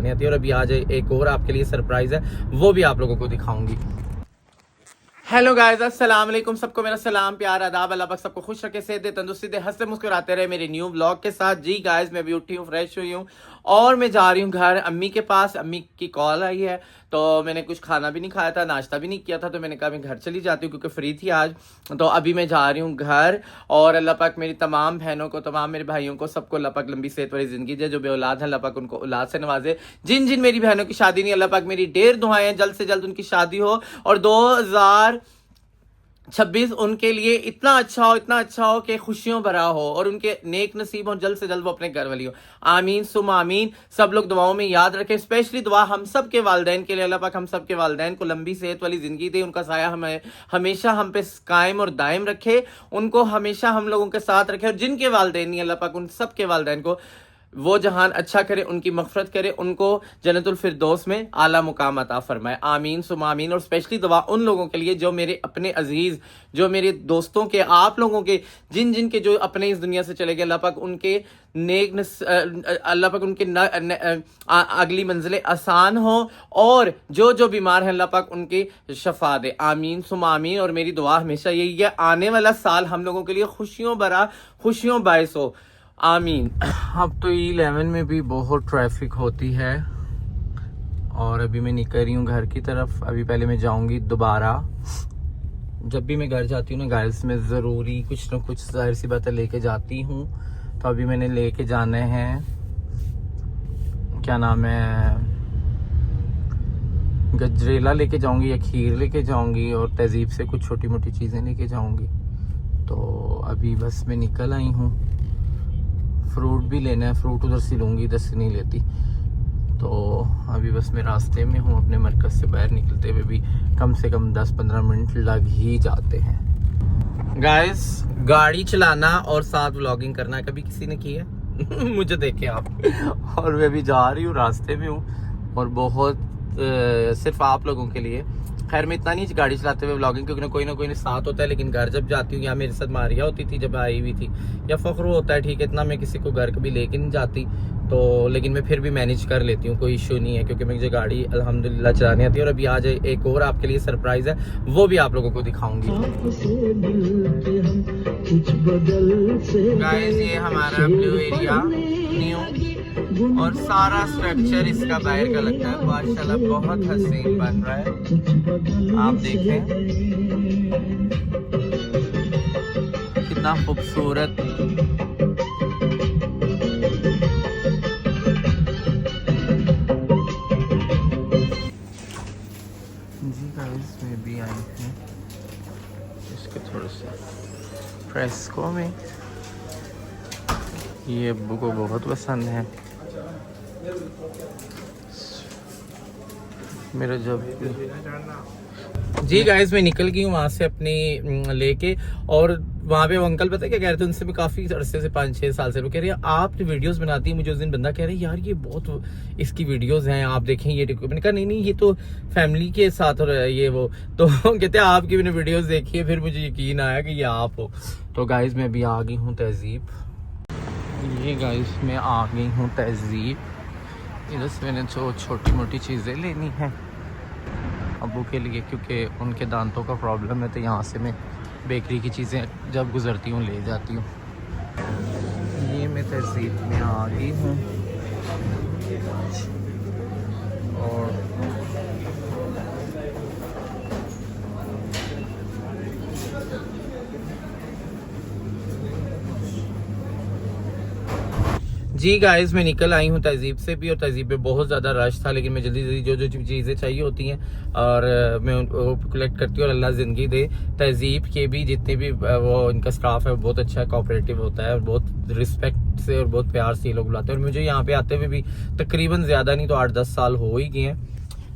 आती है। और अभी आज एक और आपके लिए सरप्राइज है, वो भी आप लोगों को दिखाऊंगी। हेलो गाइस, अस्सलाम वालेकुम। सबको मेरा सलाम, प्यार, आदाब। अल्लाह पाक सबको खुश रखे, सेहत दे, तंदुरुस्ती दे, हंसते मुस्कुराते रहे मेरे न्यू व्लॉग के साथ। जी गाइस, मैं भी उठी हूँ, फ्रेश हुई हूँ और मैं जा रही हूँ घर अम्मी के पास। अम्मी की कॉल आई है तो मैंने कुछ खाना भी नहीं खाया था, नाश्ता भी नहीं किया था, तो मैंने कहा मैं घर चली जाती हूँ क्योंकि फ्री थी आज। तो अभी मैं जा रही हूँ घर। और अल्लाह पाक मेरी तमाम बहनों को, तमाम मेरे भाइयों को, सबको अल्लाह पाक लंबी सेहत वाली जिंदगी दे। जो बेऔलाद है अल्लाह पाक उनको औलाद से नवाजे। जिन जिन मेरी बहनों की शादी नहीं, अल्लाह पाक मेरी ढेर दुआएं हैं जल्द से जल्द उनकी शादी हो और 2026 उनके लिए इतना अच्छा हो कि खुशियों भरा हो और उनके नेक नसीब हो, जल्द से जल्द वो अपने घर वाली हो। आमीन सुम आमीन। सब लोग दुआओं में याद रखें। स्पेशली दुआ हम सब के वालिदैन के लिए, अल्लाह पाक हम सब के वालिदैन को लंबी सेहत वाली जिंदगी दे, उनका साया हमें हमेशा हम पे कायम और दायम रखे, उनको हमेशा हम लोगों के साथ रखे। और जिनके वालिदैन नहीं, अल्लाह पाक उन सब के वालिदैन को वो जहान अच्छा करे, उनकी मगफरत करे, उनको जन्नतुल फिरदौस में आला मुकाम अता फरमाए। आमीन सुम आमीन। और स्पेशली दुआ उन लोगों के लिए जो मेरे अपने अजीज, जो मेरे दोस्तों के, आप लोगों के, जिन जिन के जो अपने इस दुनिया से चले गए, अल्लाह पाक उनके अल्लाह पाक उनके अगली मंजिलें आसान हो और जो जो बीमार है अल्लाह पाक उनकी शफा दे। आमीन सुम आमीन। और मेरी दुआ हमेशा यही है, आने वाला साल हम लोगों के लिए खुशियों भरा, खुशियों बायस हो। आमीन। अब तो E11 में भी बहुत ट्रैफिक होती है और अभी मैं निकल रही हूँ घर की तरफ। अभी पहले मैं जाऊंगी दोबारा। जब भी मैं घर जाती हूँ ना गाइस, मैं ज़रूरी कुछ ना कुछ जाहिर सी बात है लेके जाती हूँ। तो अभी मैंने लेके जाने हैं, क्या नाम है, गजरेला लेके जाऊंगी या खीर लेके जाऊंगी और तहजीब से कुछ छोटी मोटी चीज़ें लेके जाऊंगी। तो अभी बस मैं निकल आई हूँ। फ्रूट भी लेना है, फ्रूट उधर से लूँगी, इधर से नहीं लेती। तो अभी बस मैं रास्ते में हूँ, अपने मरकज़ से बाहर निकलते हुए भी कम से कम 10-15 मिनट लग ही जाते हैं। गाइस, गाड़ी चलाना और साथ व्लॉगिंग करना कभी किसी ने किया मुझे देखे आप। और मैं भी जा रही हूँ, रास्ते में हूँ और बहुत सिर्फ आप लोगों के लिए। खैर मैं इतना नहीं गाड़ी चलाते हुए व्लॉगिंग, क्योंकि ना कोई साथ होता है, लेकिन घर जब जाती हूँ, या मेरे साथ मारिया होती थी जब आई हुई थी, या फखरू होता है, ठीक है, इतना मैं किसी को घर कभी लेके नहीं जाती। तो लेकिन मैं फिर भी मैनेज कर लेती हूँ, कोई इशू नहीं है, क्योंकि मुझे गाड़ी अल्हम्दुलिल्लाह चलानी आती है। और अभी आज एक और आपके लिए सरप्राइज है, वो भी आप लोगों को दिखाऊंगी। गाइस, ये हमारा ब्लू एरिया न्यू और सारा स्ट्रक्चर इसका बाहर का लगता है माशाल्लाह, बहुत हसीन बन रहा है। आप देखें कितना खूबसूरत। जी गाइस, मैं भी आई हूँ इसके थोड़े से फ्रेस्को में, ये अब्बू को बहुत पसंद है। मेरा जब जी गाइस, मैं निकल गई हूँ वहाँ से अपनी लेके, और वहाँ पे वो अंकल पता है क्या कह रहे थे, उनसे भी काफ़ी अरसे से 5-6 साल से वो कह रहे हैं आप वीडियोस बनाती हैं। मुझे उस दिन बंदा कह रहे हैं यार ये बहुत इसकी वीडियोस हैं, आप देखें ये। मैंने कहा नहीं ये तो फैमिली के साथ हो रहा है ये वो। तो कहते हैं आपकी मैंने वीडियोस देखी है, फिर मुझे यकीन आया कि ये आप हो। तो गाइस, मैं भी आ गई हूँ तहजीब। ये गाइस, मैं आ गई हूँ तहजीब। इधर से मैंने जो छोटी मोटी चीज़ें लेनी है अब्बू के लिए, क्योंकि उनके दांतों का प्रॉब्लम है, तो यहाँ से मैं बेकरी की चीज़ें जब गुज़रती हूँ ले जाती हूँ। ये मैं तहजीब में आ गई हूँ और जी गाइस, मैं निकल आई हूँ तहजीब से भी, और तहजीब में बहुत ज़्यादा रश था, लेकिन मैं जल्दी जल्दी जो जो चीज़ें चाहिए होती हैं और मैं उनको कलेक्ट करती हूँ। और अल्लाह ज़िंदगी दे। तहजीब के भी जितने भी वो इनका स्टाफ है वो बहुत अच्छा कोऑपरेटिव होता है और बहुत रिस्पेक्ट से और बहुत प्यार से ये लोग बुलाते हैं। और मुझे यहाँ पे आते हुए भी तकरीबन ज़्यादा नहीं तो 8-10 साल हो ही गए हैं।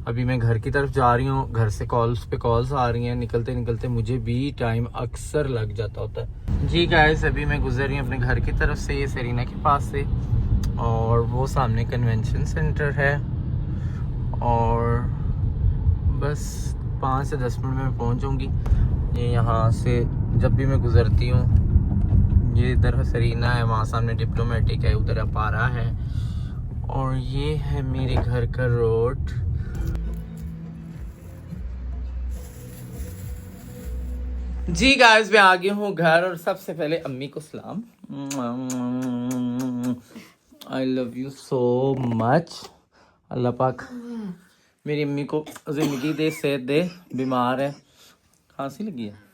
अभी मैं घर की तरफ जा रही हूँ, घर से कॉल्स पे कॉल्स आ रही हैं, निकलते निकलते मुझे भी टाइम अक्सर लग जाता होता है। जी गाइस, अभी मैं गुजर रही हूँ अपने घर की तरफ से, ये सेरीना के पास से, और वो सामने कन्वेंशन सेंटर है, और बस 5 से 10 मिनट में पहुँचूँगी। ये यहाँ से जब भी मैं गुजरती हूँ, ये इधर सेरीना है, वहाँ सामने डिप्लोमेटिक है, उधर अपारा है, और ये है मेरे घर का रोड। जी गाइस मैं आ गया हूँ घर और सबसे पहले अम्मी को सलाम। I love you so much. Allah पाक मेरी अम्मी को ज़िंदगी दे, सेहत दे, बीमार है, खांसी लगी है।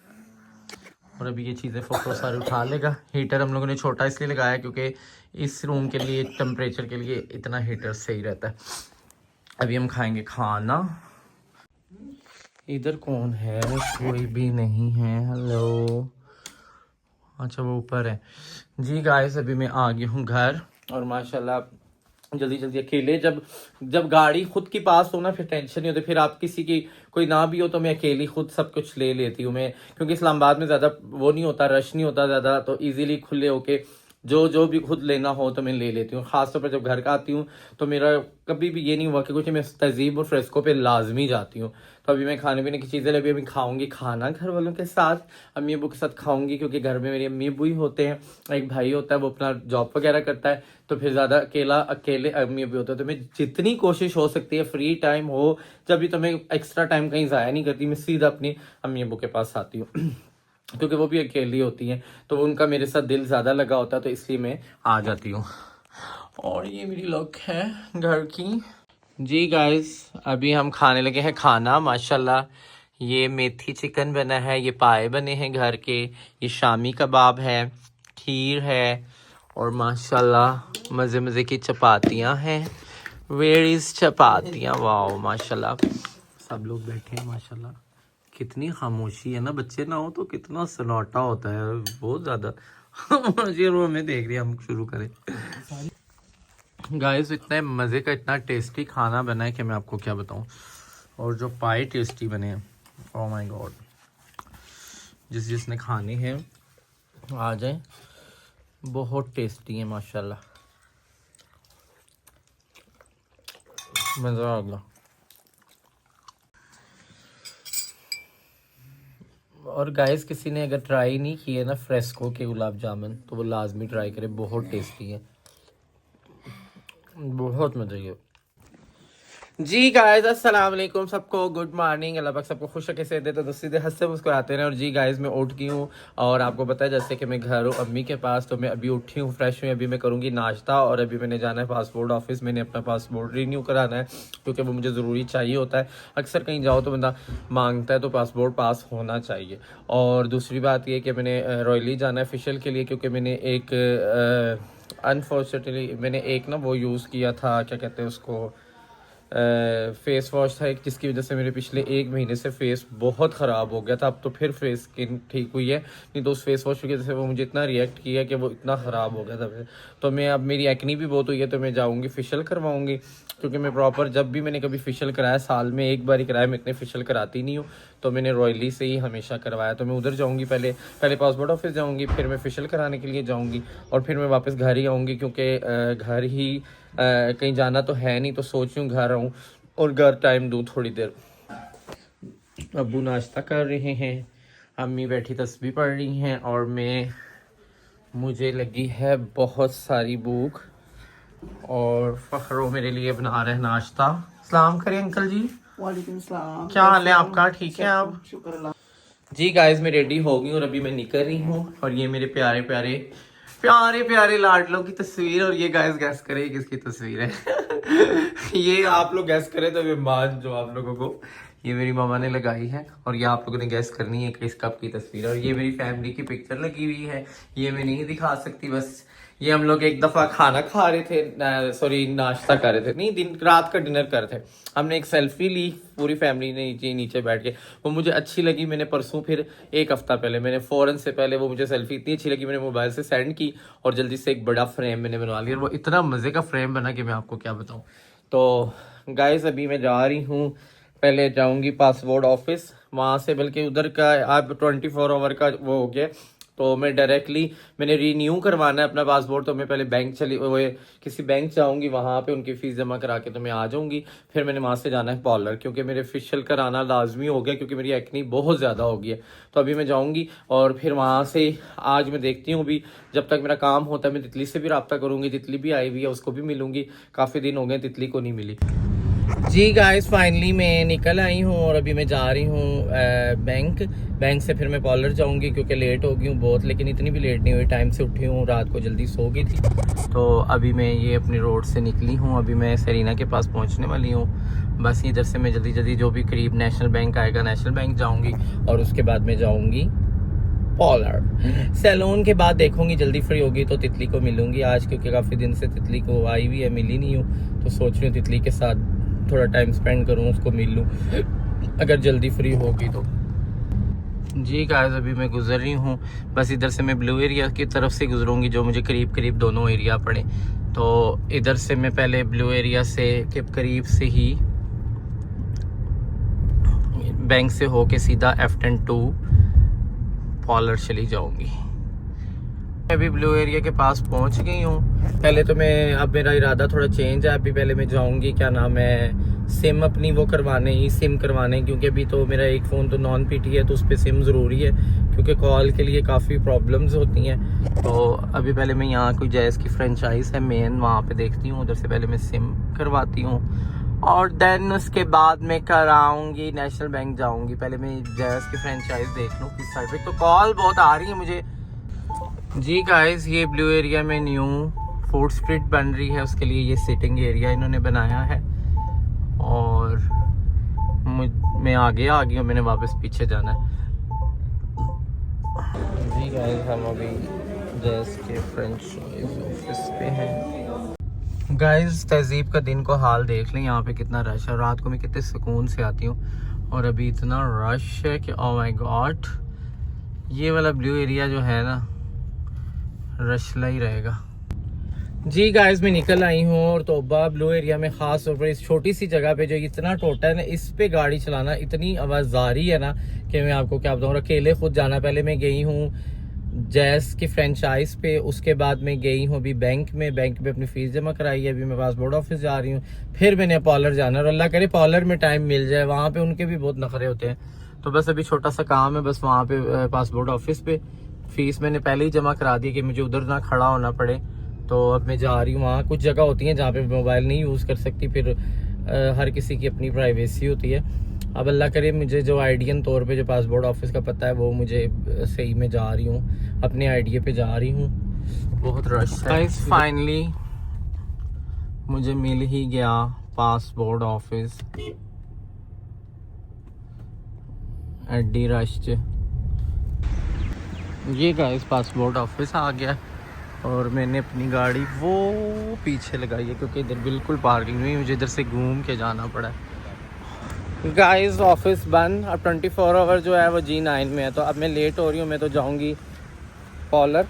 और अभी ये चीज़ें फोटो सारे उठा लेगा। हीटर हम लोगों ने छोटा इसलिए लगाया क्योंकि इस रूम के लिए टेम्परेचर के लिए इतना हीटर सही रहता है। अभी हम खाएंगे खाना। इधर कौन है? कोई भी नहीं है। हेलो, अच्छा वो ऊपर है। जी गाइस अभी मैं आ गया हूँ घर और माशाल्लाह जल्दी जल्दी अकेले जब गाड़ी खुद के पास हो ना फिर टेंशन नहीं होती। फिर आप किसी की कोई ना भी हो तो मैं अकेली खुद सब कुछ ले लेती हूँ मैं, क्योंकि इस्लामाबाद में ज़्यादा वो नहीं होता, रश नहीं होता ज़्यादा, तो इजीली खुले होके जो भी खुद लेना हो तो मैं ले लेती हूँ। खासतौर पर जब घर का आती हूँ तो मेरा कभी भी ये नहीं हुआ कि कुछ, मैं तहजीब और फ्रेस्को पे लाजमी जाती हूँ। तो अभी मैं खाने पीने की चीज़ें अभी खाऊंगी खाना घर वालों के साथ, अम्मी अबू के साथ खाऊंगी, क्योंकि घर में मेरी अम्मी अबू ही होते हैं, एक भाई होता है वो अपना जॉब वगैरह करता है, तो फिर ज़्यादा अकेले अम्मी अबू होते हैं। तो मैं जितनी कोशिश हो सकती है फ्री टाइम हो जब भी, तो मैं एक्स्ट्रा टाइम कहीं ज़ाया नहीं करती, मैं सीधा अपनी अम्मी अबू के पास आती हूँ क्योंकि वो भी अकेली होती हैं तो उनका मेरे साथ दिल ज़्यादा लगा होता है, तो इसलिए मैं आ जाती हूँ। और ये मेरी लुक है घर की। जी गाइस अभी हम खाने लगे हैं खाना। माशाल्लाह ये मेथी चिकन बना है, ये पाए बने हैं घर के, ये शामी कबाब है, खीर है और माशाल्लाह मज़े मज़े की चपातियाँ हैं। वेयर इज़ चपातियाँ, वाओ माशाल्लाह। सब लोग बैठे हैं माशाल्लाह। कितनी खामोशी है ना, बच्चे ना हो तो कितना सन्नाटा होता है, बहुत ज़्यादा। मुझे रो में देख रही है, हम शुरू करें। गाइस इतने मज़े का इतना टेस्टी खाना बना है कि मैं आपको क्या बताऊं। और जो पाए टेस्टी बने हैं, ओह माय गॉड। जिसने खाने हैं आ जाए, बहुत टेस्टी है माशाल्लाह, मज़ा आ गया। और गाइस किसी ने अगर ट्राई नहीं किए ना फ्रेस्को के गुलाब जामुन तो वो लाजमी ट्राई करे, बहुत टेस्टी है, बहुत मज़े के। जी गाइस अस्सलाम वालेकुम, सबको गुड मॉर्निंग। अल्लाह पाक सबको खुश रखे, से दे तो सीधे हंसते मुस्कुराते हैं। और जी गाइस मैं उठ गई हूँ और आपको पता है जैसे कि मैं घर हूँ अम्मी के पास, तो मैं अभी उठी हूँ, फ्रेश हुई, अभी मैं करूँगी नाश्ता और अभी मैंने जाना है पासपोर्ट ऑफिस। मैंने अपना पासपोर्ट रीन्यू कराना है क्योंकि वो मुझे ज़रूरी चाहिए होता है। अक्सर कहीं जाओ तो बंदा मांगता है, तो पासपोर्ट पास होना चाहिए। और दूसरी बात ये कि मैंने रॉयली जाना है फेशियल के लिए, क्योंकि मैंने एक अनफॉर्चुनेटली मैंने एक ना वो यूज़ किया था, क्या कहते हैं उसको, फेस वॉश था एक, जिसकी वजह से मेरे पिछले 1 महीने से फेस बहुत ख़राब हो गया था। अब तो फिर फेस स्किन ठीक हुई है, नहीं तो उस फेस वॉश की वजह से वो मुझे इतना रिएक्ट किया कि वो इतना ख़राब हो गया था। तो मैं अब मेरी एक्नी भी बहुत हुई है, तो मैं जाऊँगी फेशियल करवाऊँगी, क्योंकि मैं प्रॉपर जब भी मैंने कभी फेशियल कराया, साल में एक बार ही कराया, मैं इतने फेशियल कराती नहीं हूँ, तो मैंने रॉयली से ही हमेशा करवाया। तो मैं उधर जाऊँगी, पहले पासपोर्ट ऑफिस जाऊँगी, फिर मैं फेशियल कराने के लिए जाऊँगी और फिर मैं वापस घर ही आऊँगी, क्योंकि घर ही कहीं जाना तो है नहीं, तो सोच हूँ घर आऊँ और घर टाइम दूँ थोड़ी देर। अब्बू नाश्ता कर रहे हैं, अम्मी बैठी तस्बीह पढ़ रही हैं और मुझे लगी है बहुत सारी भूख और फ़खरो मेरे लिए बना रहे हैं नाश्ता। सलाम करें अंकल जी। वालेकुम सलाम। क्या हाल है आपका, ठीक है आप? शुक्र अल्लाह। जी गाइस मैं रेडी हो गई और अभी मैं निकल रही हूँ और ये मेरे प्यारे प्यारे प्यारे प्यारे लाडलों की तस्वीर। और ये गाइस गैस करें किसकी तस्वीर है। ये आप लोग गैस करें तो मैं मान जो आप लोगों को, ये मेरी मामा ने लगाई है और ये आप लोगों ने गैस करनी है कि इस कप की तस्वीर है। और ये मेरी फैमिली की पिक्चर लगी हुई है, ये मैं नहीं दिखा सकती, बस ये हम लोग एक दफ़ा खाना खा रहे थे, सॉरी नाश्ता कर रहे थे, नहीं दिन रात का डिनर कर रहे थे। हमने एक सेल्फी ली पूरी फैमिली ने नीचे बैठ के, वो मुझे अच्छी लगी। मैंने परसों फिर एक हफ्ता पहले मैंने फ़ौरन से पहले वो मुझे सेल्फी इतनी अच्छी लगी, मैंने मोबाइल से सेंड की और जल्दी से एक बड़ा फ्रेम मैंने बनवा लिया। और वो इतना मज़े का फ्रेम बना कि मैं आपको क्या बताऊँ। तो गाइस अभी मैं जा रही हूँ, पहले जाऊँगी पासपोर्ट ऑफिस, वहाँ से बल्कि उधर का आप 24 आवर का वो हो गया, तो मैं डायरेक्टली मैंने रीन्यू करवाना है अपना पासपोर्ट, तो मैं पहले बैंक चली वो किसी बैंक जाऊंगी, वहाँ पे उनकी फ़ीस जमा करा के तो मैं आ जाऊंगी। फिर मैंने वहाँ से जाना है पॉलर, क्योंकि मेरे फेशियल कराना लाजमी हो गया, क्योंकि मेरी एक्नी बहुत ज़्यादा हो गई है। तो अभी मैं जाऊँगी और फिर वहाँ से आज मैं देखती हूँ भी, जब तक मेरा काम होता है मैं तितली से भी रब्ता करूँगी। तितली भी आई हुई है, उसको भी मिलूँगी, काफ़ी दिन हो गए तितली को नहीं मिली। जी गाइस, फाइनली मैं निकल आई हूँ और अभी मैं जा रही हूँ बैंक से फिर मैं पार्लर जाऊँगी, क्योंकि लेट हो गई हूँ बहुत, लेकिन इतनी भी लेट नहीं हुई, टाइम से उठी हूँ, रात को जल्दी सो गई थी। तो अभी मैं ये अपनी रोड से निकली हूँ, अभी मैं सेरीना के पास पहुँचने वाली हूँ। बस इधर से मैं जल्दी जल्दी जो भी करीब नेशनल बैंक आएगा नेशनल बैंक जाऊँगी, और उसके बाद मैं जाऊँगी पॉलर सैलून। के बाद देखूंगी जल्दी फ्री होगी तो तितली को मिलूंगी आज, क्योंकि काफ़ी दिन से तितली को आई हुई है, मिली नहीं हूँ, तो सोच रही हूँ तितली के साथ थोड़ा टाइम स्पेंड करूँ, उसको मिल लूँ अगर जल्दी फ्री होगी तो। जी गाइस, अभी मैं गुजर रही हूँ, बस इधर से मैं ब्लू एरिया की तरफ से गुजरूंगी, जो मुझे करीब करीब दोनों एरिया पड़े। तो इधर से मैं पहले ब्लू एरिया से के करीब से ही बैंक से होके सीधा F10-2 पॉलर चली जाऊंगी। अभी ब्लू एरिया के पास पहुंच गई हूँ। पहले तो मैं, अब मेरा इरादा थोड़ा चेंज है, अभी पहले मैं जाऊंगी क्या नाम है सिम अपनी वो करवाने, ही सिम करवाने, क्योंकि अभी तो मेरा एक फ़ोन तो नॉन पीटी है, तो उस पर सिम ज़रूरी है, क्योंकि कॉल के लिए काफ़ी प्रॉब्लम्स होती हैं। तो अभी पहले मैं यहाँ कोई जैज़ की फ्रेंचाइज है मेन, वहाँ पे देखती हूँ, उधर से पहले मैं सिम करवाती हूँ, और देन उसके बाद मैं कराऊंगी नेशनल बैंक जाऊंगी। पहले मैं जैज़ की फ्रेंचाइज देख लूँ किस साइड पे, तो कॉल बहुत आ रही है मुझे। जी गाइस, ये ब्लू एरिया में न्यू फूड स्ट्रीट बन रही है, उसके लिए ये सिटिंग एरिया इन्होंने बनाया है, और मैं आगे आ गई हूँ, मैंने वापस पीछे जाना है। जी गाइस, हम अभी जैज़ के फ्रेंचाइज ऑफिस पे हैं। गाइस, तहजीब का दिन को हाल देख लें, यहाँ पे कितना रश है, रात को मैं कितने सुकून से आती हूँ और अभी इतना रश है कि ओह माय गॉड। ये वाला ब्लू एरिया जो है ना, रशला ही रहेगा। जी गाइस, मैं निकल आई हूँ, और तोबा ब्लू एरिया में ख़ास तौर पर इस छोटी सी जगह पे जो इतना टोटा है ना, इस पे गाड़ी चलाना इतनी आवाज़ारी है ना कि मैं आपको क्या बताऊँ, अकेले खुद जाना। पहले मैं गई हूँ जैज़ की फ्रेंचाइज पे, उसके बाद मैं गई हूँ अभी बैंक में अपनी फ़ीस जमा कराई है, अभी मैं पासपोर्ट ऑफिस जा रही हूँ, फिर मैंने पॉलर जाना, और अल्लाह करे पॉलर में टाइम मिल जाए, वहाँ पे उनके भी बहुत नखरे होते हैं। तो बस अभी छोटा सा काम है, बस वहाँ पे पासपोर्ट ऑफिस पे फ़ीस मैंने पहले ही जमा करा दी कि मुझे उधर ना खड़ा होना पड़े। तो अब मैं जा रही हूँ, वहाँ कुछ जगह होती हैं जहाँ पे मोबाइल नहीं यूज़ कर सकती, फिर हर किसी की अपनी प्राइवेसी होती है। अब अल्लाह करे मुझे जो आइडियन तौर पे जो पासपोर्ट ऑफिस का पता है वो मुझे सही में जा रही हूँ, अपने आइडिया पे जा रही हूँ। बहुत रश है। फाइनली मुझे मिल ही गया पासपोर्ट ऑफिस एडी रश। ये गाइस, पासपोर्ट ऑफिस आ गया, और मैंने अपनी गाड़ी वो पीछे लगाई है, क्योंकि इधर बिल्कुल पार्किंग नहीं, मुझे इधर से घूम के जाना पड़ा है। गाइस, ऑफिस बंद, अब 24 आवर जो है वो G9 में है, तो अब मैं लेट हो रही हूँ, मैं तो जाऊँगी पॉलर।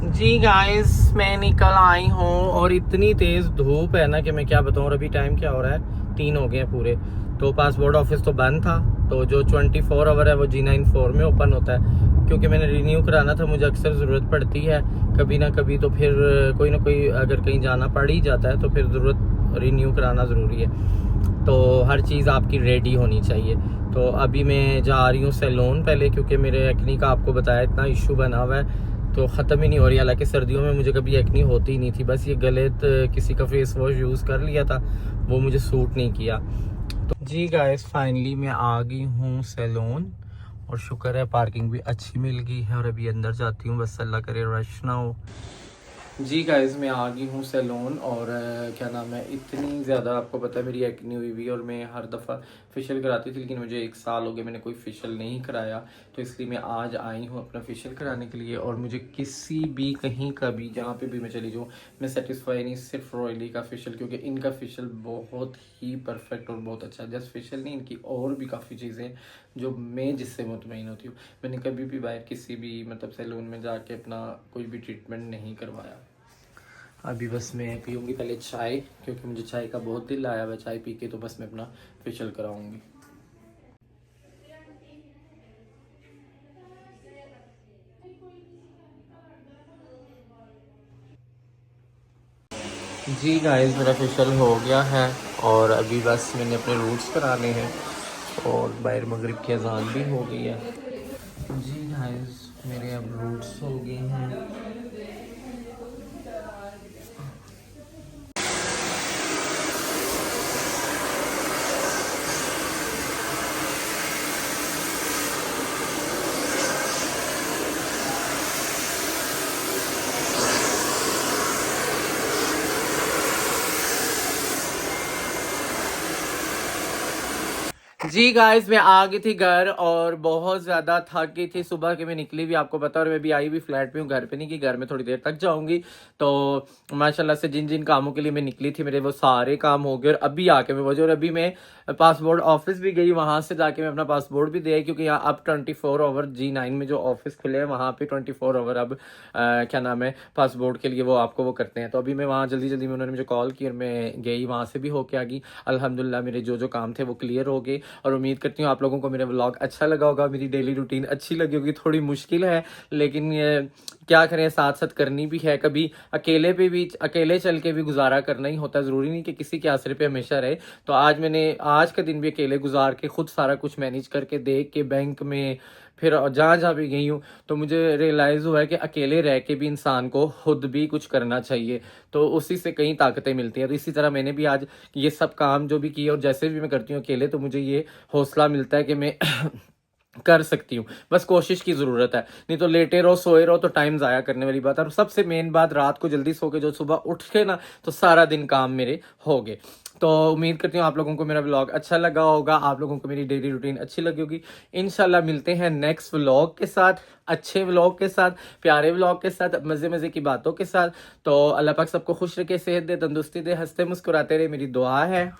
जी गाइस, मैं निकल आई हूँ, और इतनी तेज़ धूप है ना कि मैं क्या बताऊँ। और अभी टाइम क्या हो रहा है, 3 हो गए हैं पूरे। तो पासपोर्ट ऑफिस तो बंद था, तो जो 24 आवर है वो G9 4 में ओपन होता है, क्योंकि मैंने रिन्यू कराना था, मुझे अक्सर ज़रूरत पड़ती है कभी ना कभी, तो फिर कोई ना कोई अगर कहीं जाना पड़ ही जाता है तो फिर ज़रूरत रिन्यू कराना ज़रूरी है, तो हर चीज़ आपकी रेडी होनी चाहिए। तो अभी मैं जा रही हूँ सैलून पहले, क्योंकि मेरे एक्नी का आपको बताया इतना इशू बना हुआ है, तो ख़त्म ही नहीं हो रही। हालांकि सर्दियों में मुझे कभी एक्नी होती ही नहीं थी, बस ये गलत किसी का फेस वॉश यूज़ कर लिया था, वो मुझे सूट नहीं किया। तो जी गाइस, फाइनली मैं आ गई हूँ सैलून, और शुक्र है पार्किंग भी अच्छी मिल गई है, और अभी अंदर जाती हूँ, बस अल्लाह करे रश ना हो। जी गाइस, मैं आ गई हूँ सैलून, और क्या नाम है, इतनी ज़्यादा आपको पता है मेरी एक्नी हुई हुई, और मैं हर दफ़ा फेशियल कराती थी, लेकिन मुझे 1 साल हो गया मैंने कोई फेशियल नहीं कराया, तो इसलिए मैं आज आई हूँ अपना फेशियल कराने के लिए। और मुझे किसी भी कहीं का भी जहाँ पे भी मैं चली जाऊँ, मैं सेटिस्फाई नहीं, सिर्फ रॉयली का फेशियल, क्योंकि इनका फेशियल बहुत ही परफेक्ट और बहुत अच्छा है। जस्ट फेशियल नहीं, इनकी और भी काफ़ी चीज़ें जो मैं जिससे मुतमईन होती हूँ। मैंने कभी भी बाहर किसी भी मतलब सैलून में जाके अपना कोई भी ट्रीटमेंट नहीं करवाया। अभी बस मैं पीऊँगी पहले चाय, क्योंकि मुझे चाय का बहुत दिल आया हुआ, चाय पी के तो बस मैं अपना फेशियल कराऊँगी। जी गाइस, मेरा फेशियल हो गया है और अभी बस मैंने अपने रूट्स कराने हैं और बाहर मगरिब की अजान भी हो गई है। जी गाइस, मेरे अब रूट्स हो गए हैं। जी गाइस, मैं आ गई थी घर और बहुत ज़्यादा थक गई थी। सुबह के मैं निकली भी, आपको पता, और मैं भी आई भी फ्लैट पे हूँ, घर पे नहीं कि घर में थोड़ी देर तक जाऊंगी। तो माशाल्लाह से जिन जिन कामों के लिए मैं निकली थी मेरे वो सारे काम हो गए और अभी आके मैं वजह, और अभी मैं पासपोर्ट ऑफिस भी गई, वहाँ से जाके मैं अपना पासपोर्ट भी दे आई, क्योंकि यहाँ अब 24 आवर G9 में जो ऑफिस खुले हैं वहाँ पे 24 आवर अब क्या नाम है, पासपोर्ट के लिए वो आपको वो करते हैं। तो अभी मैं वहाँ जल्दी जल्दी में, उन्होंने मुझे कॉल की और मैं गई, वहाँ से भी होके आ गई। अल्हम्दुलिल्लाह मेरे जो जो काम थे वो क्लियर हो गए और उम्मीद करती हूँ आप लोगों को मेरा व्लॉग अच्छा लगा होगा, मेरी डेली रूटीन अच्छी लगी होगी। थोड़ी मुश्किल है लेकिन ये क्या करें, साथ साथ करनी भी है। कभी अकेले पे भी, अकेले चल के भी गुजारा करना ही होता है, ज़रूरी नहीं कि किसी के आसरे पे हमेशा रहे। तो आज मैंने आज का दिन भी अकेले गुजार के खुद सारा कुछ मैनेज करके देख के बैंक में फिर जहाँ जहाँ भी गई हूँ तो मुझे रियलाइज़ हुआ है कि अकेले रह के भी इंसान को खुद भी कुछ करना चाहिए, तो उसी से कई ताकतें मिलती हैं। तो इसी तरह मैंने भी आज ये सब काम जो भी किए और जैसे भी मैं करती हूँ अकेले, तो मुझे ये हौसला मिलता है कि मैं कर सकती हूँ। बस कोशिश की ज़रूरत है, नहीं तो लेटे रहो सोए रहो तो टाइम ज़ाया करने वाली बात है। और सबसे मेन बात, रात को जल्दी सो के जो सुबह उठ के ना तो सारा दिन काम मेरे हो गए। तो उम्मीद करती हूँ आप लोगों को मेरा व्लॉग अच्छा लगा होगा, आप लोगों को मेरी डेली रूटीन अच्छी लगी होगी। इंशाल्लाह मिलते हैं नेक्स्ट व्लॉग के साथ, अच्छे व्लॉग के साथ, प्यारे व्लॉग के साथ, मज़े मज़े की बातों के साथ। तो अल्लाह पाक सबको खुश रखे, सेहत दे, तंदुरुस्ती दे, हंसते मुस्कुराते रहे, मेरी दुआ है।